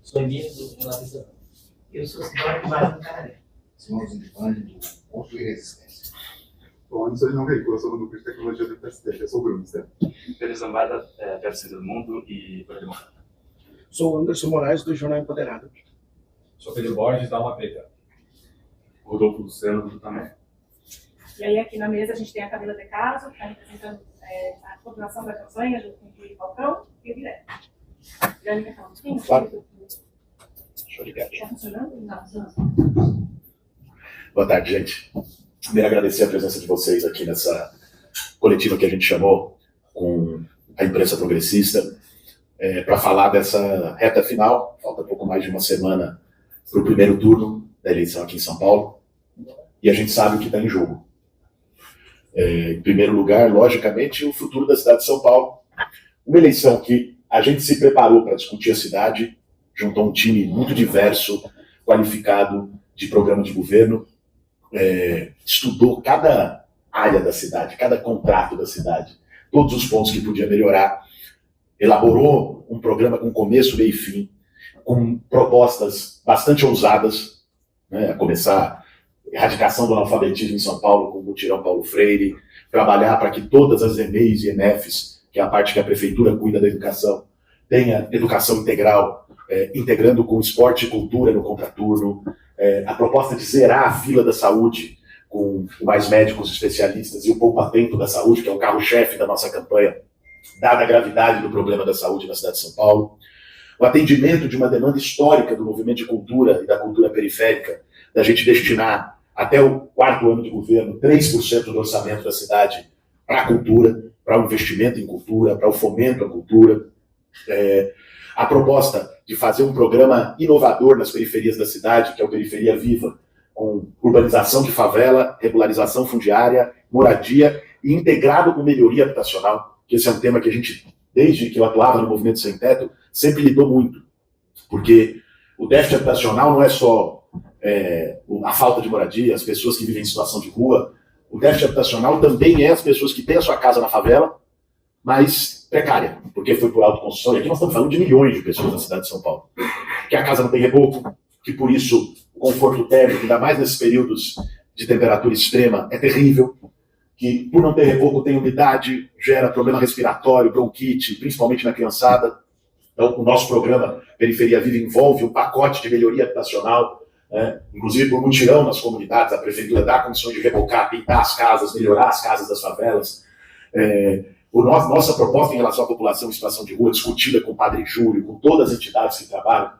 Sou Emílio, do Navisão. Eu sou cidadão de Barra do Canaré. Somos um bando do ponto e resistência. Bom, antes de não veículo, eu sou do núcleo de tecnologia do PSDB, eu sou o Bruno, certo? Feliz Zambada, PSC do Mundo e Democrata. Sou o Anderson Moraes, do Jornal Empoderado. Sou Pedro Borges, da Alma Preta. Rodolfo Luciano, do Também. E aí aqui na mesa a gente tem a Camila De Caso, que está representando a coordenação da campanha, junto com o Rui Falcão e o Guilherme. Guilherme quer falar um pouquinho? Claro. Show de Está funcionando? Não. Boa tarde, gente. Primeiro, agradecer a presença de vocês aqui nessa coletiva que a gente chamou com a imprensa progressista para falar dessa reta final. Falta pouco mais de uma semana para o primeiro turno da eleição aqui em São Paulo. E a gente sabe o que está em jogo. Em primeiro lugar, logicamente, o futuro da cidade de São Paulo. Uma eleição que a gente se preparou para discutir a cidade, juntou um time muito diverso, qualificado de programa de governo, estudou cada área da cidade, cada contrato da cidade, todos os pontos que podia melhorar, elaborou um programa com começo, meio e fim, com propostas bastante ousadas, né, a começar erradicação do analfabetismo em São Paulo com o Mutirão Paulo Freire, trabalhar para que todas as EMEIs e EMEFs, que é a parte que a prefeitura cuida da educação, tenha educação integral, integrando com esporte e cultura no contraturno, a proposta de zerar a fila da saúde com mais médicos especialistas e o poupa-tempo da saúde, que é o carro-chefe da nossa campanha, dada a gravidade do problema da saúde na cidade de São Paulo, o atendimento de uma demanda histórica do movimento de cultura e da cultura periférica, da gente destinar até o 4º ano de governo 3% do orçamento da cidade para a cultura, para o investimento em cultura, para o fomento à cultura, a proposta de fazer um programa inovador nas periferias da cidade, que é o Periferia Viva, com urbanização de favela, regularização fundiária, moradia e integrado com melhoria habitacional, que esse é um tema que a gente, desde que eu atuava no Movimento Sem Teto, sempre lidou muito. Porque o déficit habitacional não é só a falta de moradia, as pessoas que vivem em situação de rua. O déficit habitacional também é as pessoas que têm a sua casa na favela, mas precária, porque foi por autoconstrução. E aqui nós estamos falando de milhões de pessoas na cidade de São Paulo. Que a casa não tem reboco, que por isso o conforto térmico, ainda mais nesses períodos de temperatura extrema, é terrível, que por não ter reboco tem umidade, gera problema respiratório, bronquite, principalmente na criançada. Então o nosso programa Periferia Viva envolve um pacote de melhoria habitacional, inclusive por mutirão nas comunidades, a prefeitura dá condições de rebocar, pintar as casas, melhorar as casas das favelas. Nossa proposta em relação à população em situação de rua, discutida com o Padre Júlio, com todas as entidades que trabalham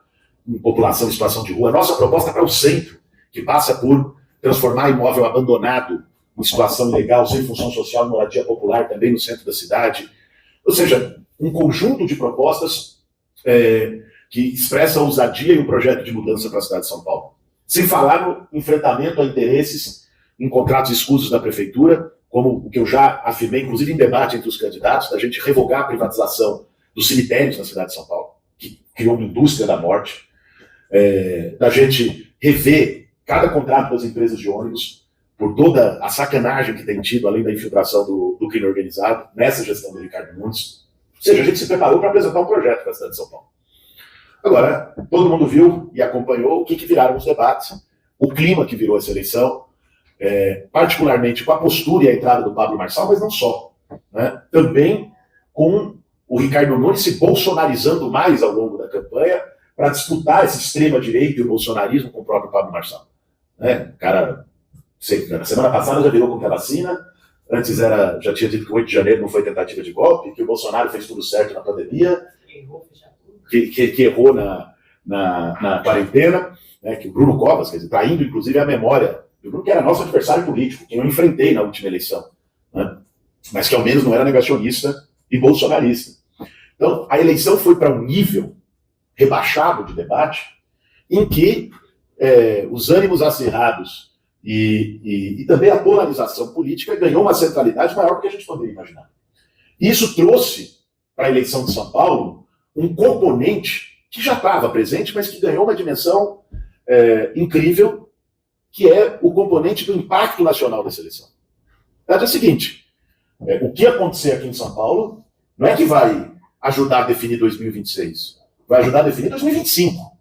com população em situação de rua, nossa proposta para o centro, que passa por transformar imóvel abandonado em situação ilegal, sem função social, moradia popular também no centro da cidade. Ou seja, um conjunto de propostas que expressa a ousadia e o projeto de mudança para a cidade de São Paulo. Sem falar no enfrentamento a interesses em contratos escusos da prefeitura, como o que eu já afirmei, inclusive em debate entre os candidatos, da gente revogar a privatização dos cemitérios na cidade de São Paulo, que criou uma indústria da morte, da gente rever cada contrato das empresas de ônibus, por toda a sacanagem que tem tido, além da infiltração do crime organizado, nessa gestão do Ricardo Nunes. Ou seja, a gente se preparou para apresentar um projeto para a cidade de São Paulo. Agora, todo mundo viu e acompanhou o que viraram os debates, o clima que virou essa eleição, particularmente com a postura e a entrada do Pablo Marçal, mas não só, né? Também com o Ricardo Nunes se bolsonarizando mais ao longo da campanha para disputar essa extrema-direita e o bolsonarismo com o próprio Pablo Marçal. O cara, na semana passada já virou contra a vacina, antes já tinha dito que o 8 de janeiro não foi tentativa de golpe, que o Bolsonaro fez tudo certo na pandemia, que errou na quarentena, que o Bruno Covas, quer dizer, está indo inclusive à memória do Bruno, que era nosso adversário político, que eu enfrentei na última eleição, né? Mas que ao menos não era negacionista e bolsonarista. Então, a eleição foi para um nível rebaixado de debate, em que os ânimos acirrados e também a polarização política ganhou uma centralidade maior do que a gente poderia imaginar. Isso trouxe para a eleição de São Paulo um componente que já estava presente, mas que ganhou uma dimensão incrível, que é o componente do impacto nacional dessa eleição. A verdade é a seguinte, o que acontecer aqui em São Paulo não é que vai ajudar a definir 2026, vai ajudar a definir 2025.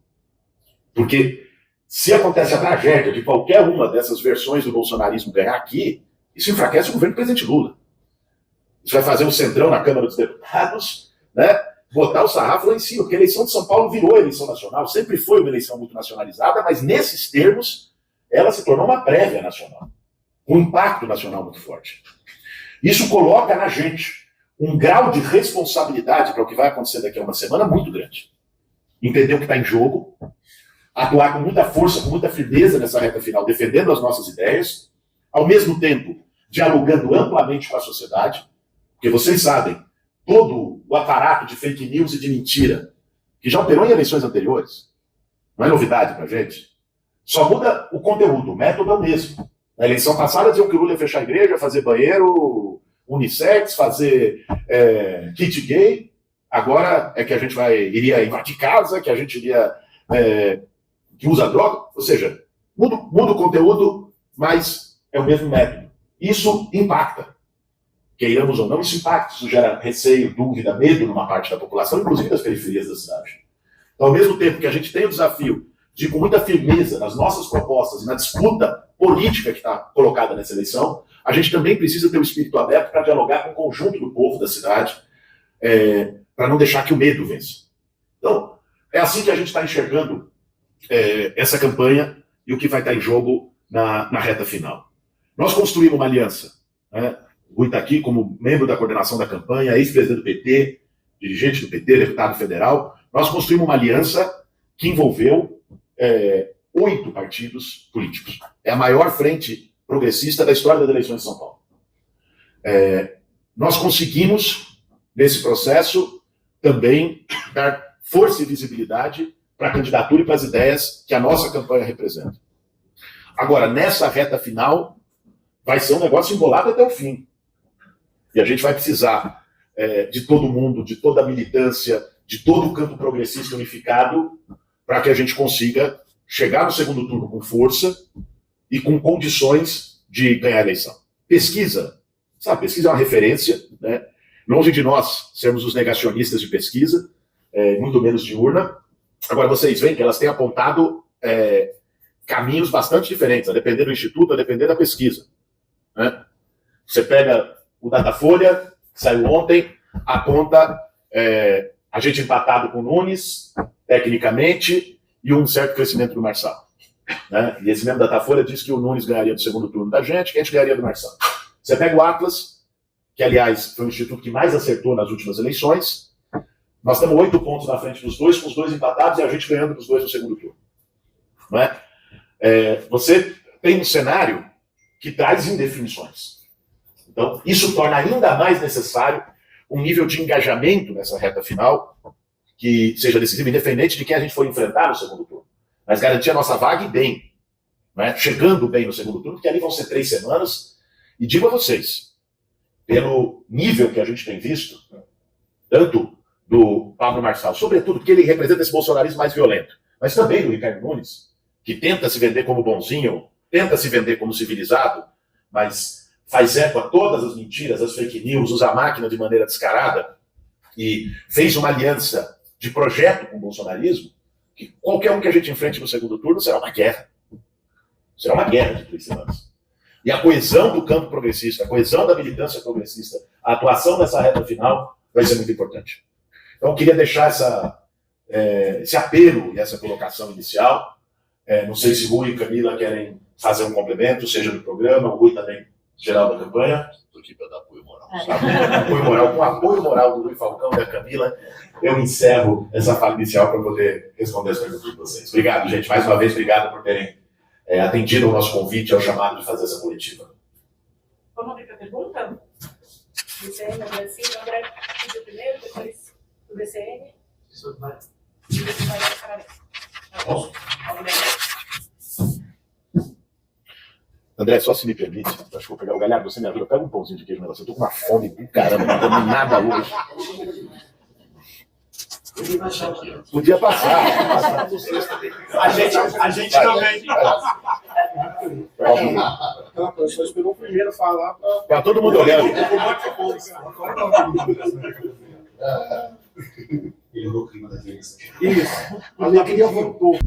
Porque se acontece a tragédia de qualquer uma dessas versões do bolsonarismo ganhar aqui, isso enfraquece o governo do presidente Lula. Isso vai fazer um centrão na Câmara dos Deputados, né? Botar o sarrafo lá em cima, porque a eleição de São Paulo virou eleição nacional, sempre foi uma eleição muito nacionalizada, mas nesses termos ela se tornou uma prévia nacional, com um impacto nacional muito forte. Isso coloca na gente um grau de responsabilidade para o que vai acontecer daqui a uma semana muito grande. Entender o que está em jogo, atuar com muita força, com muita firmeza nessa reta final, defendendo as nossas ideias, ao mesmo tempo dialogando amplamente com a sociedade, porque vocês sabem, todo o aparato de fake news e de mentira, que já operou em eleições anteriores, não é novidade para a gente, só muda o conteúdo, o método é o mesmo. Na eleição passada diziam que o Lula ia fechar a igreja, fazer banheiro unissex, fazer kit gay, agora é que a gente iria invadir casa, que a gente iria que usa droga, ou seja, muda o conteúdo, mas é o mesmo método. Isso impacta. Queiramos ou não, isso impacta, isso gera receio, dúvida, medo numa parte da população, inclusive das periferias da cidade. Então, ao mesmo tempo que a gente tem o desafio de, com muita firmeza, nas nossas propostas e na disputa política que está colocada nessa eleição, a gente também precisa ter o espírito aberto para dialogar com o conjunto do povo da cidade, para não deixar que o medo vença. Então, é assim que a gente está enxergando essa campanha e o que vai estar em jogo na reta final. Nós construímos uma aliança, né? O Rui está aqui como membro da coordenação da campanha, ex-presidente do PT, dirigente do PT, deputado federal. Nós construímos uma aliança que envolveu 8 partidos políticos. É a maior frente progressista da história das eleições de São Paulo. Nós conseguimos, nesse processo, também dar força e visibilidade para a candidatura e para as ideias que a nossa campanha representa. Agora, nessa reta final, vai ser um negócio embolado até o fim. E a gente vai precisar de todo mundo, de toda a militância, de todo o campo progressista unificado, para que a gente consiga chegar no segundo turno com força e com condições de ganhar a eleição. Pesquisa, sabe, pesquisa é uma referência, né? Longe de nós sermos os negacionistas de pesquisa, muito menos de urna. Agora, vocês veem que elas têm apontado caminhos bastante diferentes, a depender do instituto, a depender da pesquisa, né? Você pega o Datafolha, que saiu ontem, aponta a gente empatado com o Nunes, tecnicamente, e um certo crescimento do Marçal, né? E esse mesmo Datafolha diz que o Nunes ganharia do segundo turno da gente, que a gente ganharia do Marçal. Você pega o Atlas, que, aliás, foi o instituto que mais acertou nas últimas eleições. Nós estamos 8 pontos na frente dos dois, com os dois empatados, e a gente ganhando dos dois no segundo turno. Não é? Você tem um cenário que traz indefinições. Então, isso torna ainda mais necessário um nível de engajamento nessa reta final que seja decisivo, independente de quem a gente for enfrentar no segundo turno. Mas garantir a nossa vaga e bem, né? Chegando bem no segundo turno, porque ali vão ser 3 semanas. E digo a vocês, pelo nível que a gente tem visto, tanto do Pablo Marçal, sobretudo porque ele representa esse bolsonarismo mais violento, mas também do Ricardo Nunes, que tenta se vender como bonzinho, tenta se vender como civilizado, mas faz eco a todas as mentiras, as fake news, usa a máquina de maneira descarada e fez uma aliança de projeto com o bolsonarismo, que qualquer um que a gente enfrente no segundo turno será uma guerra. Será uma guerra de 3 semanas. E a coesão do campo progressista, a coesão da militância progressista, a atuação nessa reta final vai ser muito importante. Então eu queria deixar esse apelo e essa colocação inicial. Não sei se Rui e Camila querem fazer um complemento, seja do programa, o Rui também, geral da campanha. Estou aqui para dar apoio moral. Apoio moral, com o apoio moral do Rui Falcão e da Camila, eu encerro essa fala inicial para poder responder as perguntas de vocês. Obrigado, gente. Mais uma vez, obrigado por terem atendido ao nosso convite, ao chamado de fazer essa coletiva. Vamos abrir para a pergunta? BCN, André Silva, André, você primeiro, depois do BCN. Isso vai. E depois vai para parabéns. Posso? André, só se me permite, acho que vou pegar o Galhardo, você me ajuda, pega um pãozinho de queijo no negócio, eu tô com uma fome do caramba, não comi nada hoje. Podia passar. A gente também. Eu só esperou o primeiro falar para... Tá todo mundo olhando. Ele no clima da entrevista. Isso. A alegria voltou.